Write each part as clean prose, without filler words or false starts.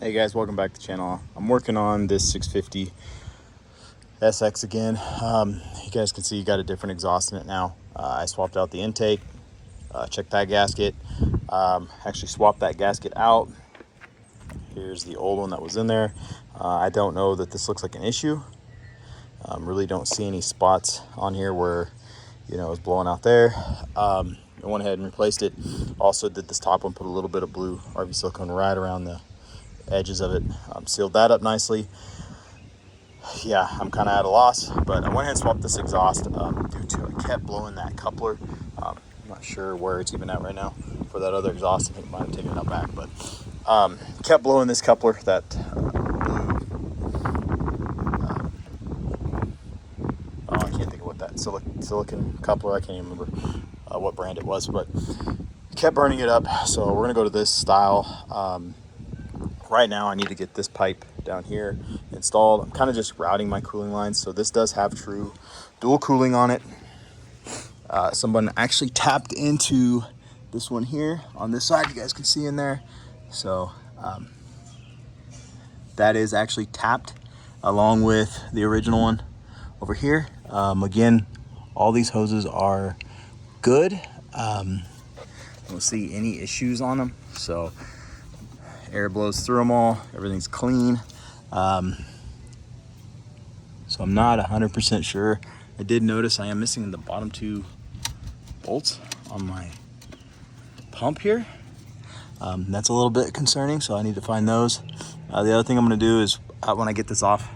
Hey guys, welcome back to the channel. I'm working on this 650 SX again. You guys can see you got a different exhaust in it now. I swapped out the intake, checked that gasket, actually swapped that gasket out. Here's the old one that was in there. I don't know that this looks like an issue. Really don't see any spots on here where, it was blowing out there. I went ahead and replaced it. Also did this top one, put a little bit of blue RV silicone right around the edges of it, sealed that up nicely. Yeah, I'm kind of at a loss, but I went ahead and swapped this exhaust due to it kept blowing that coupler. I'm not sure where it's even at right now for that other exhaust. I think I might have taken it out back, but kept blowing this coupler, that blue. I can't think of what that silicon coupler. I can't even remember what brand it was, but kept burning it up. So we're gonna go to this style. Right now I need to get this pipe down here installed. I'm kind of just routing my cooling lines. So this does have true dual cooling on it. Someone actually tapped into this one here on this side. You guys can see in there. So that is actually tapped along with the original one over here. Again, all these hoses are good. I don't see any issues on them. So air blows through them all, everything's clean. So I'm not 100% sure. I did notice I am missing the bottom two bolts on my pump here. That's a little bit concerning, so I need to find those. The other thing I'm gonna do is when I get this off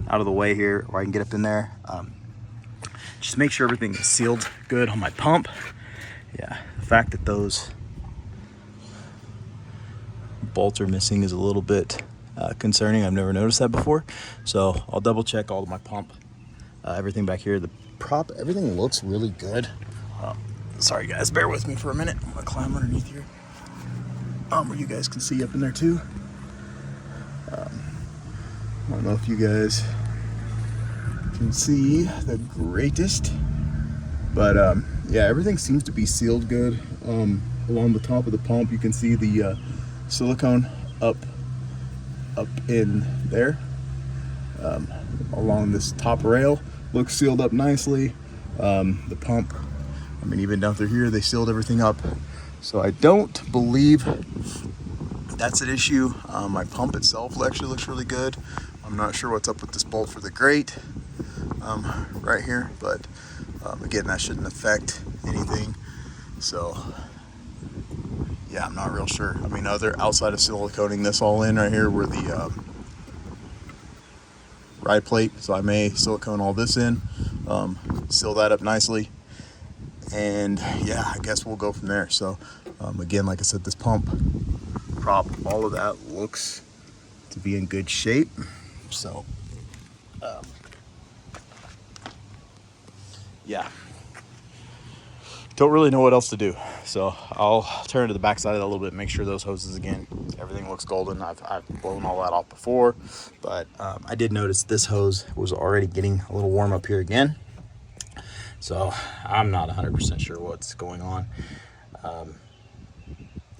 out of the way here, where I can get up in there, just make sure everything is sealed good on my pump. Yeah, the fact that those bolts are missing is a little bit concerning. I've never noticed that before, so I'll double check all of my pump, everything back here. The prop, everything looks really good. Sorry guys, bear with me for a minute. I'm gonna climb underneath here where you guys can see up in there too. I don't know if you guys can see the greatest, but yeah, everything seems to be sealed good. Along the top of the pump you can see the silicone up in there. Along this top rail looks sealed up nicely. The pump, I mean, even down through here they sealed everything up, so I don't believe that's an issue. My pump itself actually looks really good. I'm not sure what's up with this bolt for the grate right here, but again, that shouldn't affect anything. So yeah, I'm not real sure. I mean, outside of siliconing this all in right here where the ride plate, so I may silicone all this in, seal that up nicely, and yeah, I guess we'll go from there. So again, like I said, this pump, prop, all of that looks to be in good shape. So yeah, don't really know what else to do, so I'll turn to the back side of that a little bit, make sure those hoses, again, everything looks golden. I've blown all that off before, but I did notice this hose was already getting a little warm up here again, so I'm not 100% sure what's going on.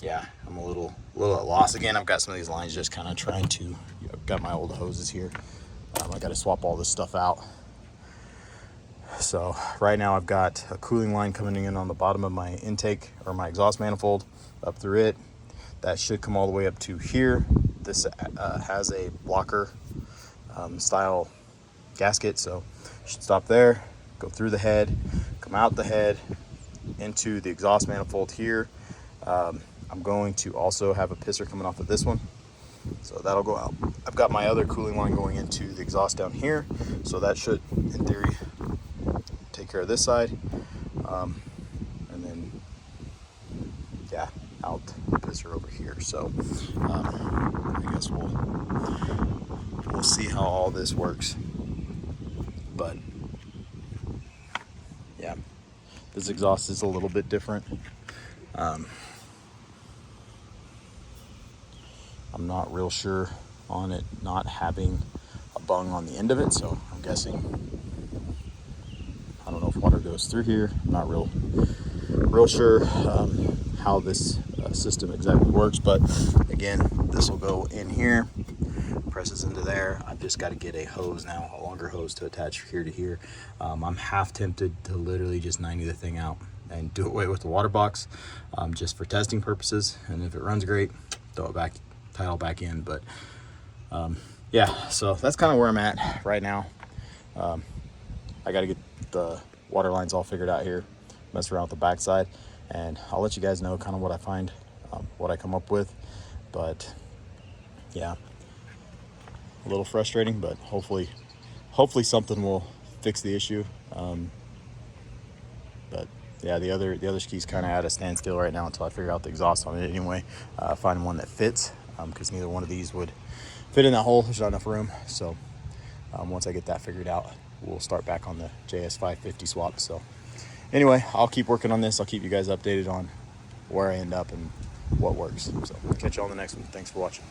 Yeah, I'm a little at loss. Again, I've got some of these lines just kind of trying to, I've got my old hoses here. I got to swap all this stuff out. So right now I've got a cooling line coming in on the bottom of my intake, or my exhaust manifold, up through it. That should come all the way up to here. This has a blocker style gasket, so should stop there, go through the head, come out the head into the exhaust manifold here. I'm going to also have a pisser coming off of this one, so that'll go out. I've got my other cooling line going into the exhaust down here, so that should, in theory, take care of this side, and then yeah, out the pisser over here. So I guess we'll see how all this works, but yeah, this exhaust is a little bit different. I'm not real sure on it not having a bung on the end of it, so I'm guessing, I don't know if water goes through here. I'm not real sure how this system exactly works. But again, this will go in here, presses into there. I've just got to get a hose now, a longer hose to attach here to here. I'm half tempted to literally just 90 the thing out and do away with the water box, just for testing purposes. And if it runs great, throw it back, title back in. But yeah, so that's kind of where I'm at right now. I got to get the water lines all figured out here, mess around with the backside, and I'll let you guys know kind of what I find, what I come up with. But yeah, a little frustrating, but hopefully something will fix the issue. But yeah, the other ski's kind of at a standstill right now until I figure out the exhaust on it anyway. Find one that fits, because neither one of these would fit in that hole. There's not enough room. So once I get that figured out, we'll start back on the JS 550 swap. So anyway, I'll keep working on this. I'll keep you guys updated on where I end up and what works. So catch you on the next one. Thanks for watching.